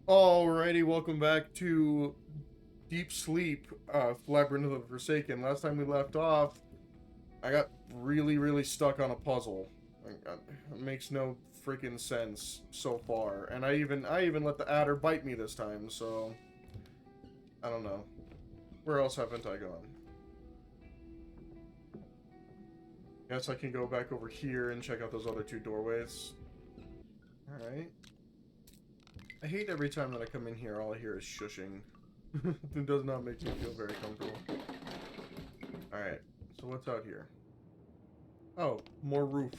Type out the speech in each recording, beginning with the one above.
Alrighty, welcome back to Deep Sleep, Labyrinth of the Forsaken. Last time we left off, I got really stuck on a puzzle. It makes no freaking sense so far, and I even let the adder bite me this time. So I don't know. Where else haven't I gone? Guess I can go back over here and check out those other two doorways. All right. I hate every time that I come in here, all I hear is shushing. It does not make me feel very comfortable. Alright, so what's out here? Oh, more roof.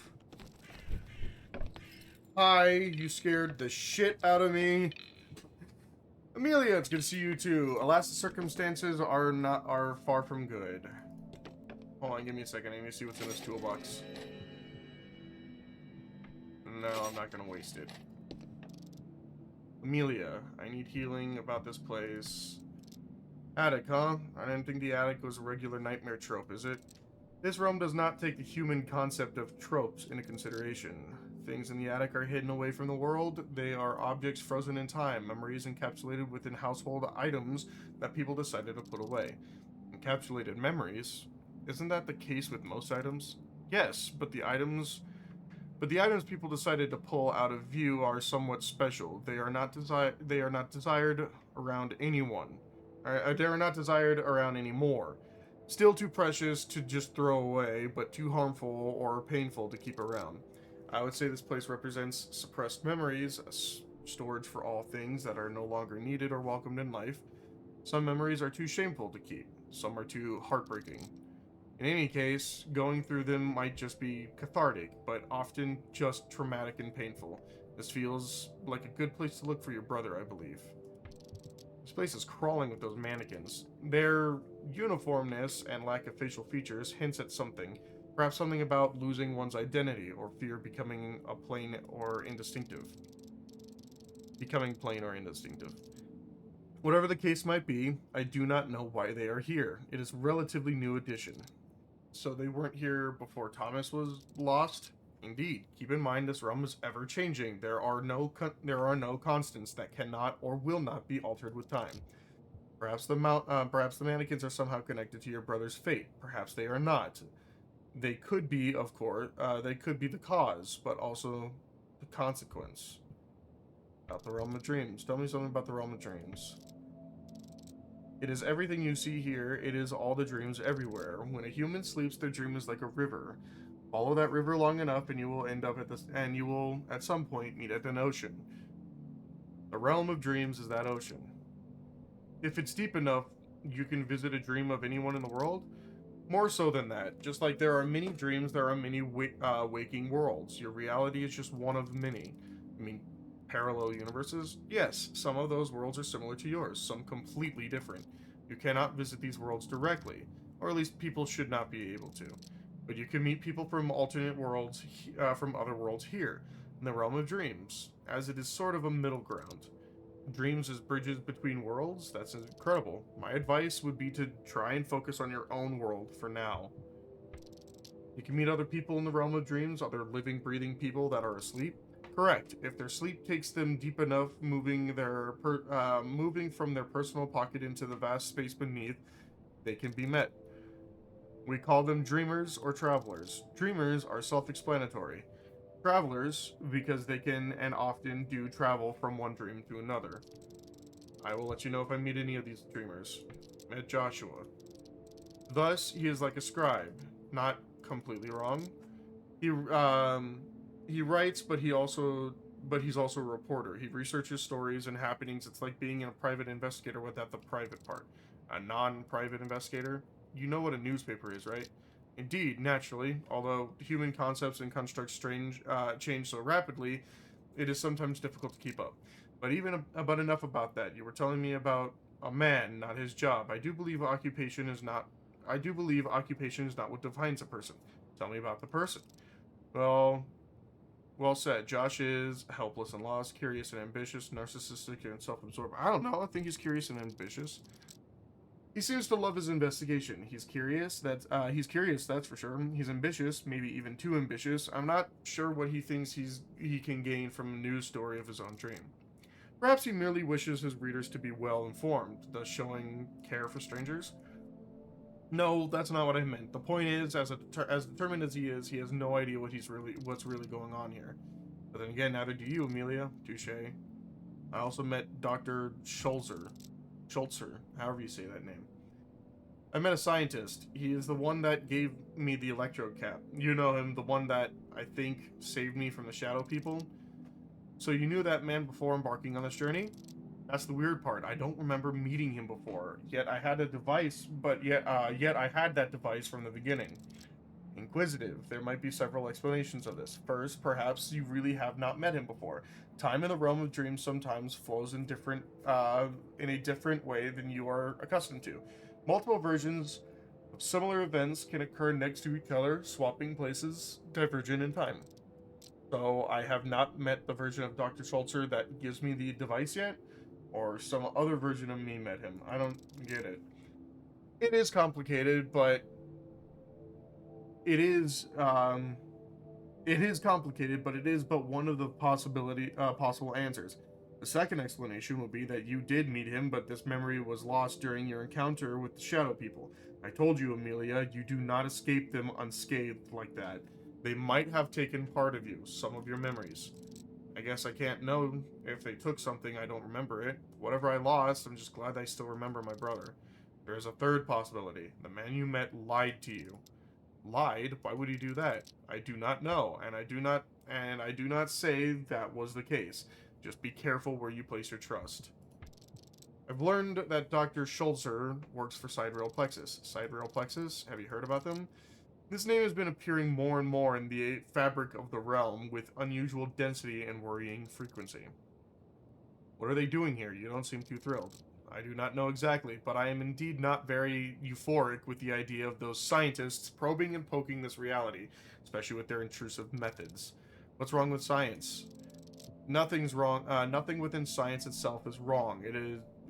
Hi, you scared the shit out of me. Amelia, it's good to see you too. Alas, the circumstances are far from good. Hold on, give me a second. I need to see what's in this toolbox. No, I'm not gonna waste it. Amelia, I need healing about this place. Attic, huh? I didn't think the attic was a regular nightmare trope, is it? This realm does not take the human concept of tropes into consideration. Things in the attic are hidden away from the world. They are objects frozen in time, memories encapsulated within household items that people decided to put away. Encapsulated memories? Isn't that the case with most items? Yes, but the items people decided to pull out of view are somewhat special. They are not desired around anyone. They are not desired around anymore. Still too precious to just throw away, but too harmful or painful to keep around. I would say this place represents suppressed memories, a storage for all things that are no longer needed or welcomed in life. Some memories are too shameful to keep. Some are too heartbreaking. In any case, going through them might just be cathartic, but often just traumatic and painful. This feels like a good place to look for your brother, I believe. This place is crawling with those mannequins. Their uniformness and lack of facial features hints at something. Perhaps something about losing one's identity or fear becoming plain or indistinctive. Whatever the case might be, I do not know why they are here. It is a relatively new addition. So they weren't here before Thomas was lost? Indeed. Keep in mind this realm is ever changing. There are no constants that cannot or will not be altered with time. Perhaps the mannequins are somehow connected to your brother's fate. Perhaps they are not. They could be, of course. They could be the cause, but also the consequence. About the realm of dreams. Tell me something about the realm of dreams. It is everything you see here. It is all the dreams everywhere. When a human sleeps, their dream is like a river. Follow that river long enough, and you will end up and you will at some point meet at an ocean. The realm of dreams is that ocean. If it's deep enough, you can visit a dream of anyone in the world. More so than that, just like there are many dreams, there are many waking worlds. Your reality is just one of many. I mean, parallel universes? Yes, some of those worlds are similar to yours, some completely different. You cannot visit these worlds directly, or at least people should not be able to. But you can meet people from alternate worlds, from other worlds here, in the realm of dreams, as it is sort of a middle ground. Dreams as bridges between worlds? That's incredible. My advice would be to try and focus on your own world for now. You can meet other people in the realm of dreams, other living, breathing people that are asleep. Correct. If their sleep takes them deep enough, moving from their personal pocket into the vast space beneath, they can be met. We call them dreamers or travelers. Dreamers are self-explanatory. Travelers, because they can and often do travel from one dream to another. I will let you know if I meet any of these dreamers. Met Joshua. Thus, he is like a scribe. Not completely wrong. He writes, but he's also a reporter. He researches stories and happenings. It's like being a private investigator without the private part. A non-private investigator? You know what a newspaper is, right? Indeed, naturally. Although human concepts and constructs change so rapidly, it is sometimes difficult to keep up. But about enough about that. You were telling me about a man, not his job. I do believe occupation is not what defines a person. Tell me about the person. Well, well said. Josh is helpless and lost, curious and ambitious, narcissistic and self-absorbed. I don't know. I think he's curious and ambitious. He seems to love his investigation. He's curious, that's for sure. He's ambitious, maybe even too ambitious. I'm not sure what he thinks he can gain from a news story of his own dream. Perhaps he merely wishes his readers to be well informed, thus showing care for strangers. No, that's not what I meant. The point is, as determined as he has no idea what's really going on here. But then again, neither do you, Amelia. Touche. I also met Dr. Schultzer, however you say that name. I met a scientist. He is the one that gave me the electrode cap. You know him, the one that I think saved me from the shadow people. So you knew that man before embarking on this journey? That's the weird part. I don't remember meeting him before. Yet I had a device, but yet I had that device from the beginning. Inquisitive. There might be several explanations of this. First, perhaps you really have not met him before. Time in the realm of dreams sometimes flows in a different way than you are accustomed to. Multiple versions of similar events can occur next to each other, swapping places, divergent in time. So I have not met the version of Dr. Schultzer that gives me the device yet, or some other version of me met him. I don't get it. It is complicated, but it is complicated, but it is but one of the possible answers. The second explanation would be that you did meet him, but this memory was lost during your encounter with the Shadow People. I told you, Amelia, you do not escape them unscathed like that. They might have taken part of you, some of your memories. I guess I can't know if they took something, I don't remember it. Whatever I lost, I'm just glad I still remember my brother. There is a third possibility. The man you met lied to you. Lied? Why would he do that? I do not know, and I do not say that was the case. Just be careful where you place your trust. I've learned that Dr. Schultzer works for Sidereal Plexus. Sidereal Plexus? Have you heard about them? This name has been appearing more and more in the fabric of the realm with unusual density and worrying frequency. What are they doing here? You don't seem too thrilled. I do not know exactly, but I am indeed not very euphoric with the idea of those scientists probing and poking this reality, especially with their intrusive methods. What's wrong with science? Nothing's wrong. Nothing within science itself is wrong.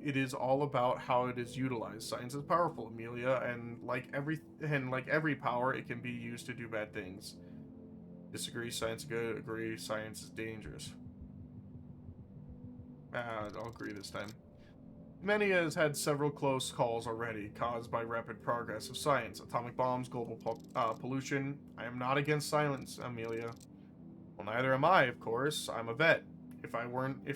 It is all about how it is utilized. Science is powerful, Amelia, and like every power, it can be used to do bad things. Disagree, science is good. Agree, science is dangerous. I'll agree this time. Many has had several close calls already, caused by rapid progress of science, atomic bombs, global pollution. I am not against science, Amelia. Well, neither am I, of course. I'm a vet. If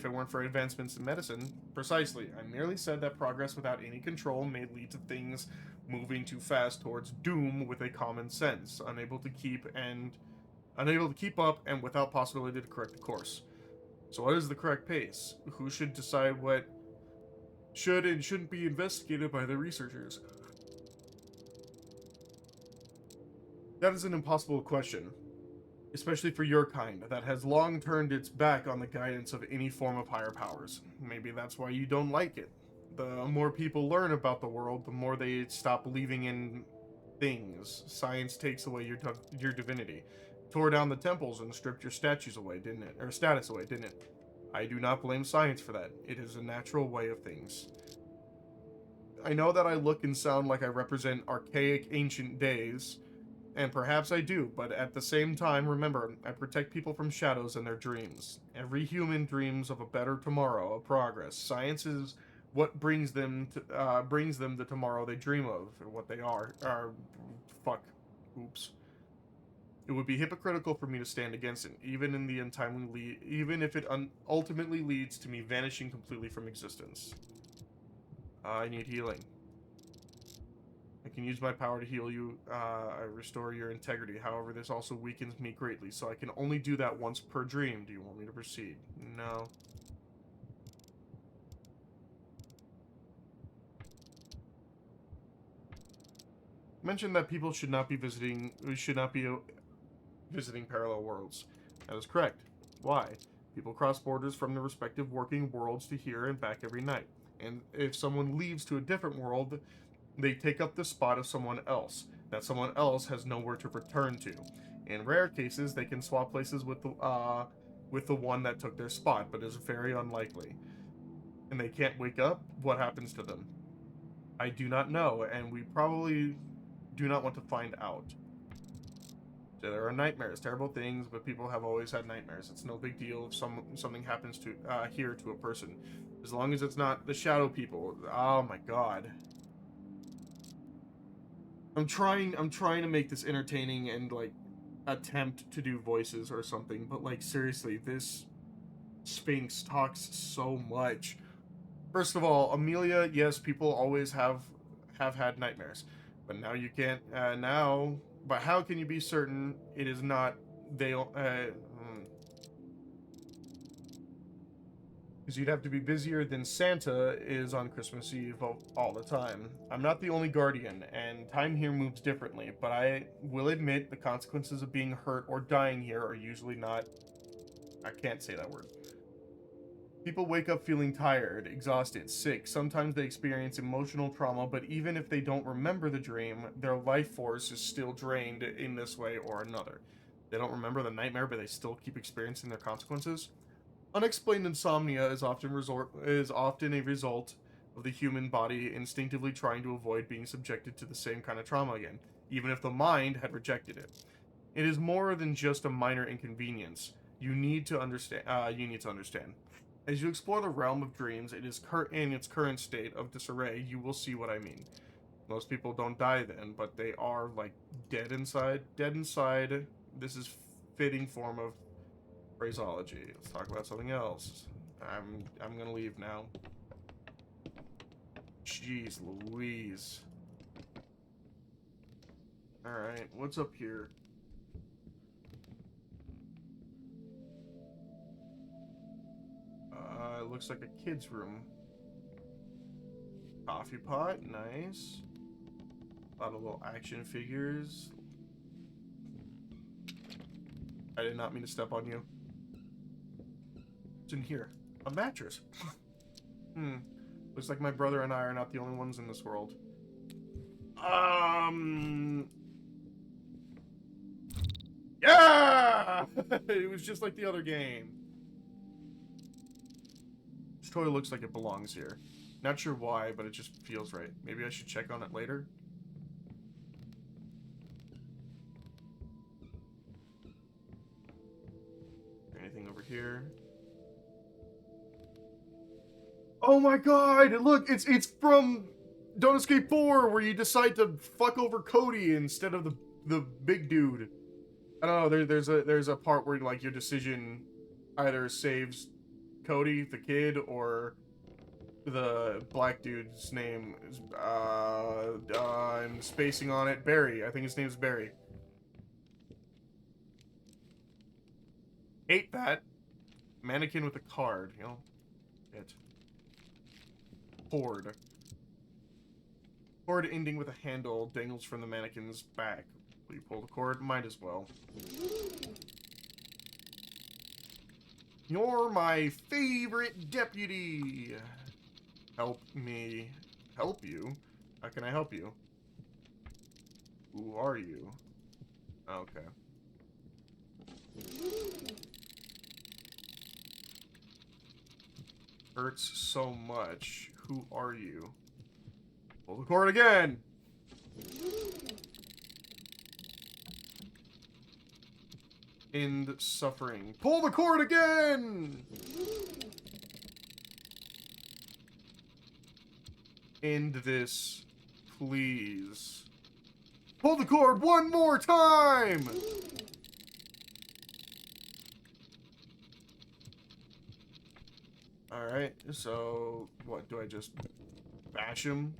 it weren't for advancements in medicine, precisely. I merely said that progress without any control may lead to things moving too fast towards doom with a common sense, unable to keep up and without possibility to correct the course. So what is the correct pace? Who should decide what should and shouldn't be investigated by the researchers? That is an impossible question, especially for your kind, that has long turned its back on the guidance of any form of higher powers. Maybe that's why you don't like it. The more people learn about the world, the more they stop believing in things. Science takes away your divinity. Tore down the temples and stripped your statues away, didn't it? Or status away, didn't it? I do not blame science for that. It is a natural way of things. I know that I look and sound like I represent archaic, ancient days, and perhaps I do, but at the same time, remember, I protect people from shadows and their dreams. Every human dreams of a better tomorrow, of progress. Science is what brings them the tomorrow they dream of, or what they are. Fuck. Oops. It would be hypocritical for me to stand against it, even if it ultimately leads to me vanishing completely from existence. I need healing. I can use my power to heal you, restore your integrity. However, this also weakens me greatly, so I can only do that once per dream. Do you want me to proceed? No. Mentioned that people should not be visiting parallel worlds. That is correct. Why? People cross borders from their respective working worlds to here and back every night. And if someone leaves to a different world, they take up the spot of someone else. That someone else has nowhere to return to. In rare cases, they can swap places with the one that took their spot, but is very unlikely. And they can't wake up? What happens to them? I do not know, and we probably do not want to find out. There are nightmares, terrible things, but people have always had nightmares. It's no big deal if something happens to here to a person, as long as it's not the shadow people. Oh my god. I'm trying to make this entertaining and like attempt to do voices or something, but like seriously, this Sphinx talks so much. First of all, Amelia, yes, people always have had nightmares, but now you can't now. But how can you be certain it is not they? Because you'd have to be busier than Santa is on Christmas Eve all the time. I'm not the only guardian, and time here moves differently, but I will admit the consequences of being hurt or dying here are usually not. I can't say that word. People wake up feeling tired, exhausted, sick. Sometimes they experience emotional trauma, but even if they don't remember the dream, their life force is still drained in this way or another. They don't remember the nightmare, but they still keep experiencing their consequences. Unexplained insomnia is often a result of the human body instinctively trying to avoid being subjected to the same kind of trauma again, even if the mind had rejected it. It is more than just a minor inconvenience. You need to understand. As you explore the realm of dreams, in its current state of disarray, you will see what I mean. Most people don't die then, but they are like dead inside. Dead inside. This is fitting form of phraseology. Let's talk about something else. I'm gonna leave now. Jeez Louise. Alright, what's up here? It looks like a kid's room. Coffee pot, nice. A lot of little action figures. I did not mean to step on you. What's in here? A mattress. Looks like my brother and I are not the only ones in this world. Yeah! It was just like the other game. This toy looks like it belongs here. Not sure why, but it just feels right. Maybe I should check on it later. Anything over here? Oh my god! Look, it's from Don't Escape 4, where you decide to fuck over Cody instead of the big dude. I don't know. There's a part where like your decision either saves Cody, the kid, or the black dude's name is I'm spacing on it. Barry. I think his name's Barry. Hate that. Mannequin with a card, you know. It. Cord. Cord ending with a handle dangles from the mannequin's back. Will you pull the cord? Might as well. You're my favorite deputy. Help me help you? How can I help you? Who are you? Okay. Hurts so much. Who are you? Pull the cord again! End suffering. Pull the cord again! End this, please. Pull the cord one more time! Alright, so what, do I just bash him?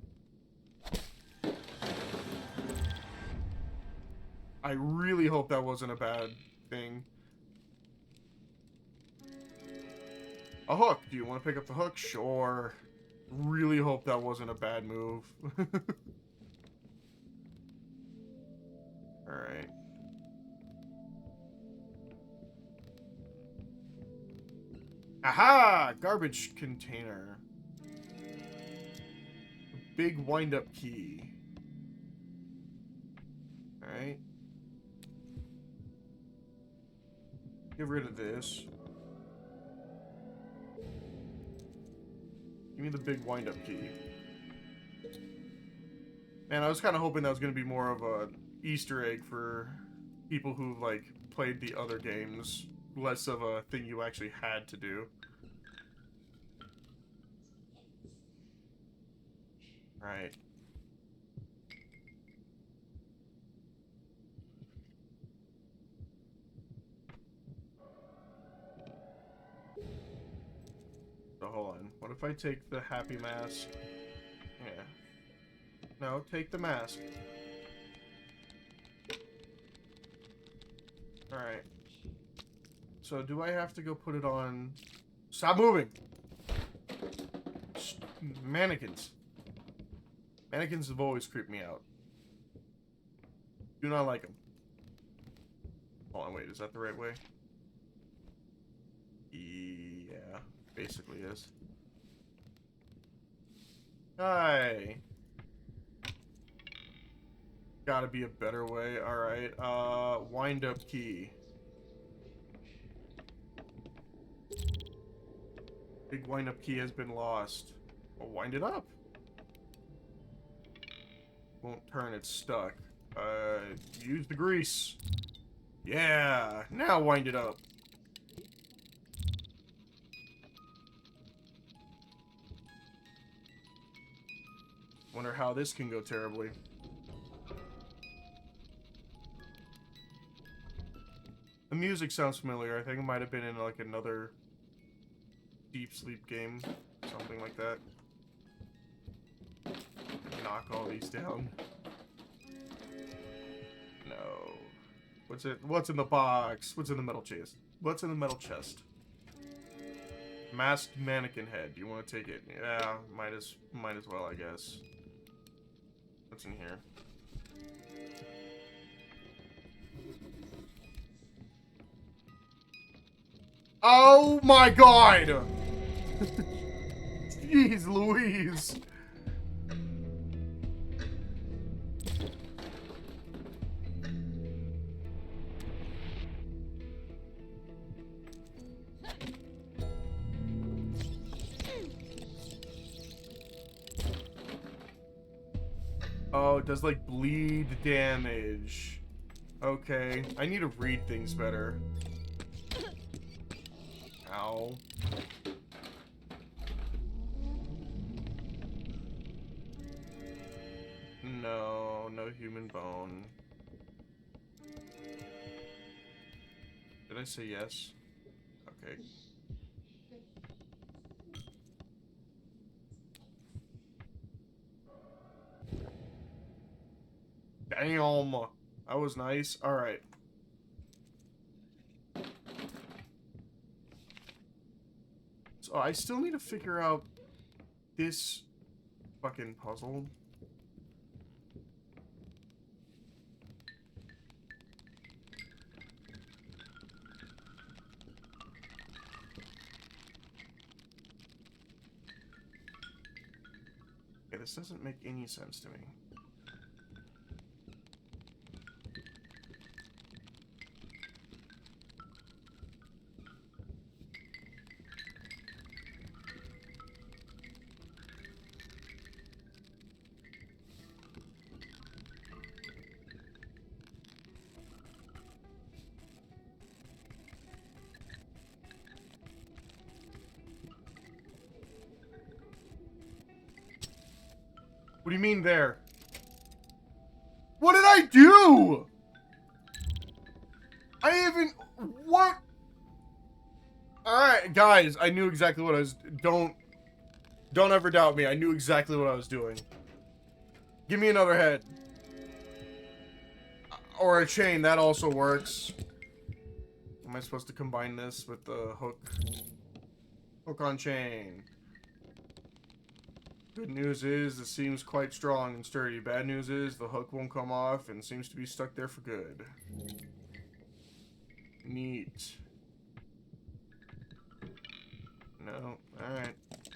I really hope that wasn't a bad thing. A hook. Do you want to pick up the hook? Sure. Really hope that wasn't a bad move. Alright. Aha! Garbage container. A big wind-up key. Alright. Get rid of this. Give me the big wind-up key. Man, I was kind of hoping that was going to be more of a Easter egg for people who, like, played the other games, less of a thing you actually had to do. Right. So hold on. What if I take the happy mask? Yeah. No, take the mask. Alright. So do I have to go put it on... Stop moving! Mannequins. Mannequins have always creeped me out. Do not like them. Hold on, wait, is that the right way? Yeah, basically is. Hi. Gotta be a better way. Alright, wind up key. Big wind up key has been lost. Well, wind it up. Won't turn, it's stuck. Use the grease. Yeah, now wind it up. Wonder how this can go terribly. The music sounds familiar. I think it might have been in like another Deep Sleep game. Something like that. Knock all these down. No. What's in the box? What's in the metal chest? What's in the metal chest? Masked mannequin head. Do you want to take it? Yeah, might as well, I guess. What's in here? Oh my god! Jeez Louise! Oh, it does like bleed damage. Okay, I need to read things better. Ow. No, no human bone. Did I say yes? Okay. Damn. That was nice. Alright. So I still need to figure out this fucking puzzle. Okay, this doesn't make any sense to me. What do you mean there? What did I do? I even... What? Alright, guys, I knew exactly what I was... Don't ever doubt me. I knew exactly what I was doing. Give me another head. Or a chain, that also works. Am I supposed to combine this with the hook? Hook on chain. Good news is, it seems quite strong and sturdy. Bad news is, the hook won't come off and seems to be stuck there for good. Neat. No, alright.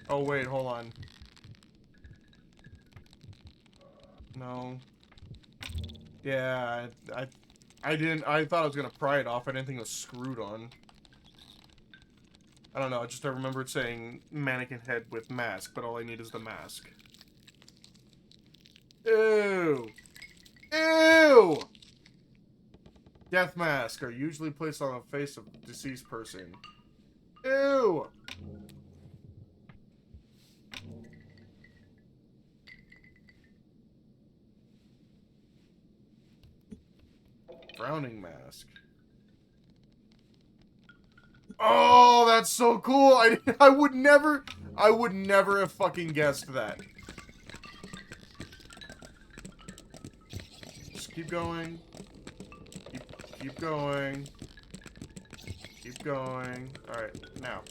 Oh wait, hold on. No. Yeah, I didn't, I thought I was gonna pry it off. I didn't think it was screwed on. I don't know, I remembered saying mannequin head with mask, but all I need is the mask. Ew! Ew! Death mask are usually placed on the face of a deceased person. Ew! Frowning mask. Oh, that's so cool! I would never have fucking guessed that. Just keep going. Keep going. Keep going. Alright, now.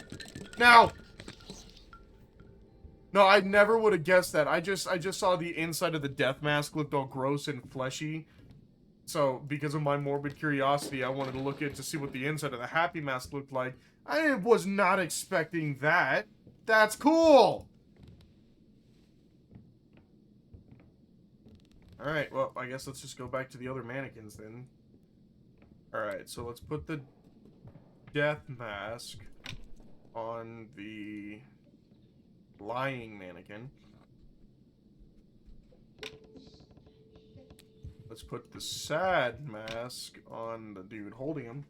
Now! No, I never would have guessed that. I just saw the inside of the death mask looked all gross and fleshy. So, because of my morbid curiosity, I wanted to look at to see what the inside of the happy mask looked like. I was not expecting that. That's cool! Alright, well, I guess let's just go back to the other mannequins then. Alright, so let's put the death mask on the lying mannequin. Let's put the sad mask on the dude holding him.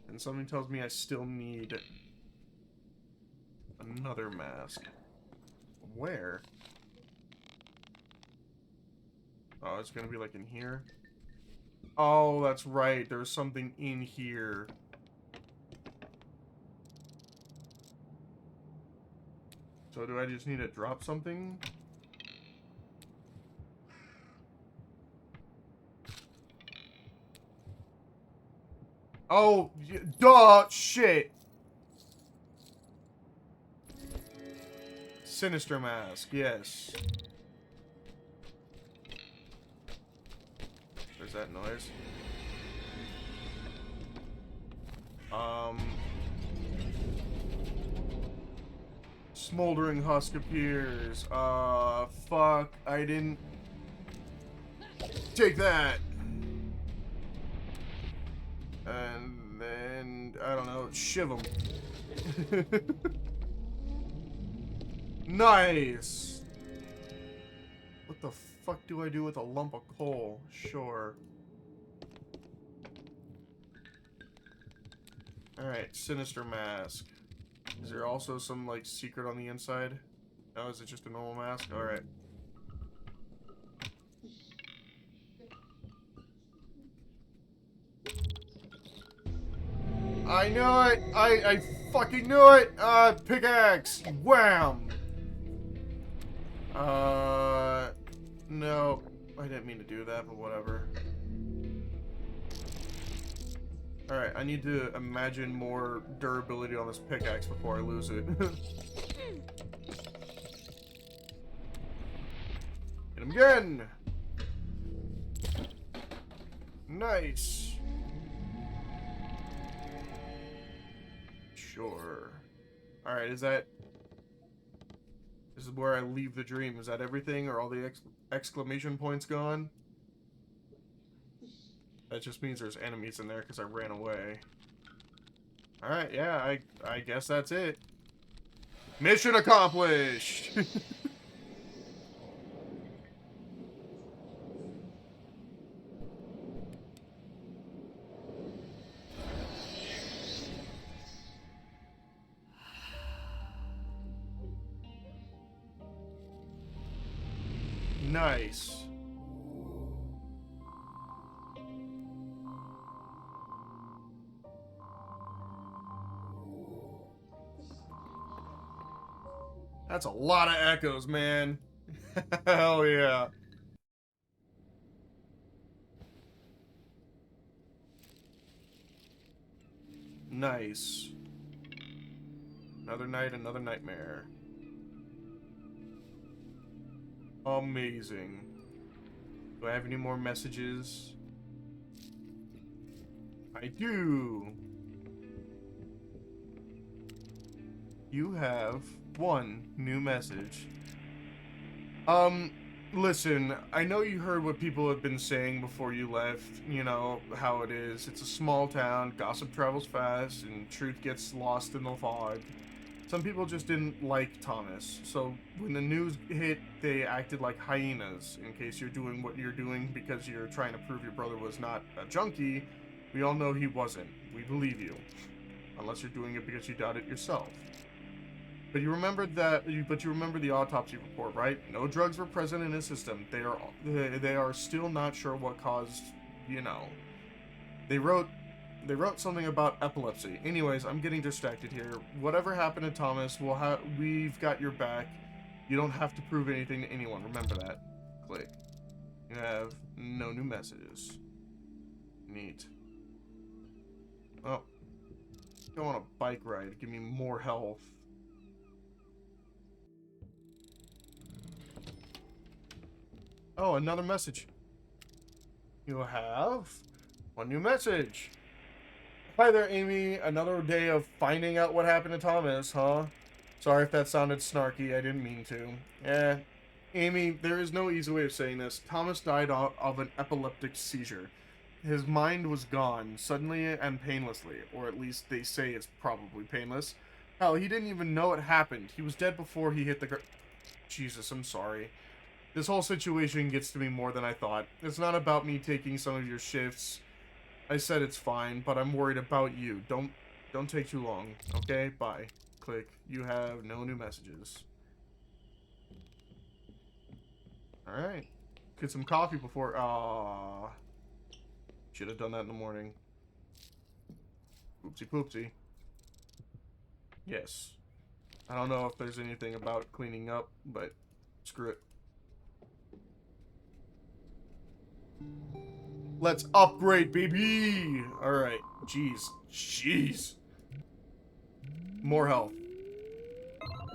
And something tells me I still need another mask. Where? Oh, it's gonna be like in here? Oh, that's right. There's something in here. So do I just need to drop something? Oh, duh, shit. Sinister mask, yes. There's that noise. Smoldering husk appears. Fuck. I didn't take that. And then, I don't know, shiv him. Nice! What the fuck do I do with a lump of coal? Sure. Alright, sinister mask. Is there also some, like, secret on the inside? No, is it just a normal mask? Alright. I knew it! I fucking knew it! Pickaxe! Wham! No. I didn't mean to do that, but whatever. Alright, I need to imagine more durability on this pickaxe before I lose it. Hit him again! Nice! Sure. Alright, is that... This is where I leave the dream. Is that everything? Are all the exclamation points gone? That just means there's enemies in there because I ran away. Alright, yeah, I guess that's it. Mission accomplished! Nice. That's a lot of echoes, man. Hell yeah. Nice. Another night, another nightmare. Amazing. Do I have any more messages? I do. You have one new message. Listen, I know you heard what people have been saying before you left. You know how it is. It's a small town, gossip travels fast, and truth gets lost in the fog. Some people just didn't like Thomas, so when the news hit, they acted like hyenas. In case you're doing what you're doing because you're trying to prove your brother was not a junkie, we all know he wasn't. We believe you. Unless you're doing it because you doubt it yourself. But you remember the autopsy report, right? No drugs were present in his system. They are still not sure what caused, you know. They wrote something about epilepsy. Anyways, I'm getting distracted here. Whatever happened to Thomas, we've got your back. You don't have to prove anything to anyone. Remember that. Click. You have no new messages. Neat. Oh. Go on a bike ride. Give me more health. Oh, another message. You have one new message. Hi there, Amy. Another day of finding out what happened to Thomas, huh? Sorry if that sounded snarky. I didn't mean to. Amy, there is no easy way of saying this. Thomas died of an epileptic seizure. His mind was gone, suddenly and painlessly. Or at least they say it's probably painless. Hell, he didn't even know it happened. He was dead before he hit the ground. Jesus, I'm sorry. This whole situation gets to me more than I thought. It's not about me taking some of your shifts. I said it's fine, but I'm worried about you. Don't take too long, okay? Bye. Click. You have no new messages. Alright. Get some coffee before... should have done that in the morning. Oopsie poopsie. Yes. I don't know if there's anything about cleaning up, but screw it. Let's upgrade, baby! Alright. Jeez. More health.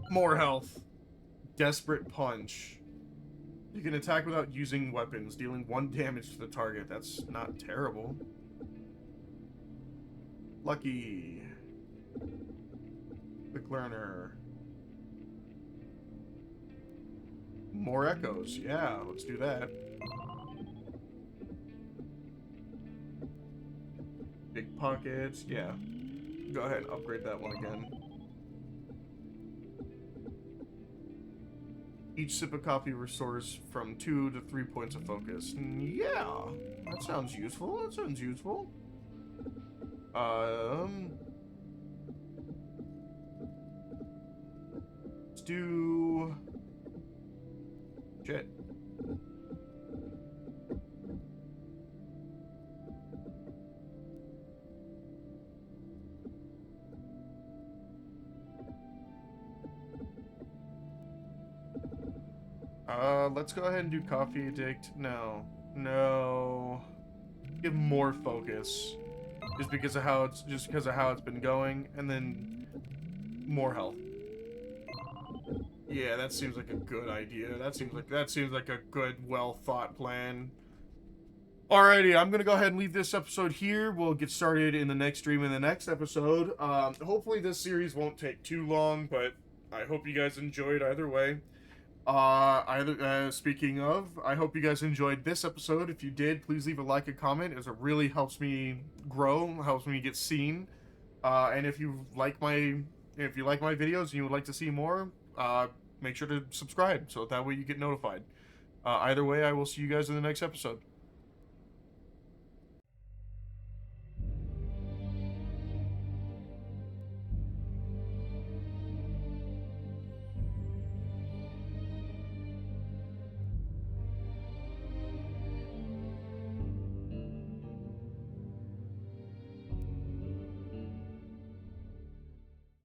More health. Desperate punch. You can attack without using weapons, dealing 1 damage to the target. That's not terrible. Lucky. Quick learner. More echoes. Yeah, let's do that. Big pockets. Yeah. Go ahead and upgrade that one again. Each sip of coffee restores from 2 to 3 points of focus. Yeah, that sounds useful. Let's do... Shit. Let's go ahead and do coffee addict. No. Give more focus. Just because of how it's been going, and then more health. Yeah, that seems like a good idea. That seems like a good, well thought plan. Alrighty, I'm gonna go ahead and leave this episode here. We'll get started in the next stream in the next episode. Hopefully this series won't take too long, but I hope you guys enjoyed either way. Speaking of, I hope you guys enjoyed this episode. If you did, please leave a like and comment, as it really helps me grow, helps me get seen. And if you like my videos and you would like to see more, make sure to subscribe so that way you get notified. Either way, I will see you guys in the next episode.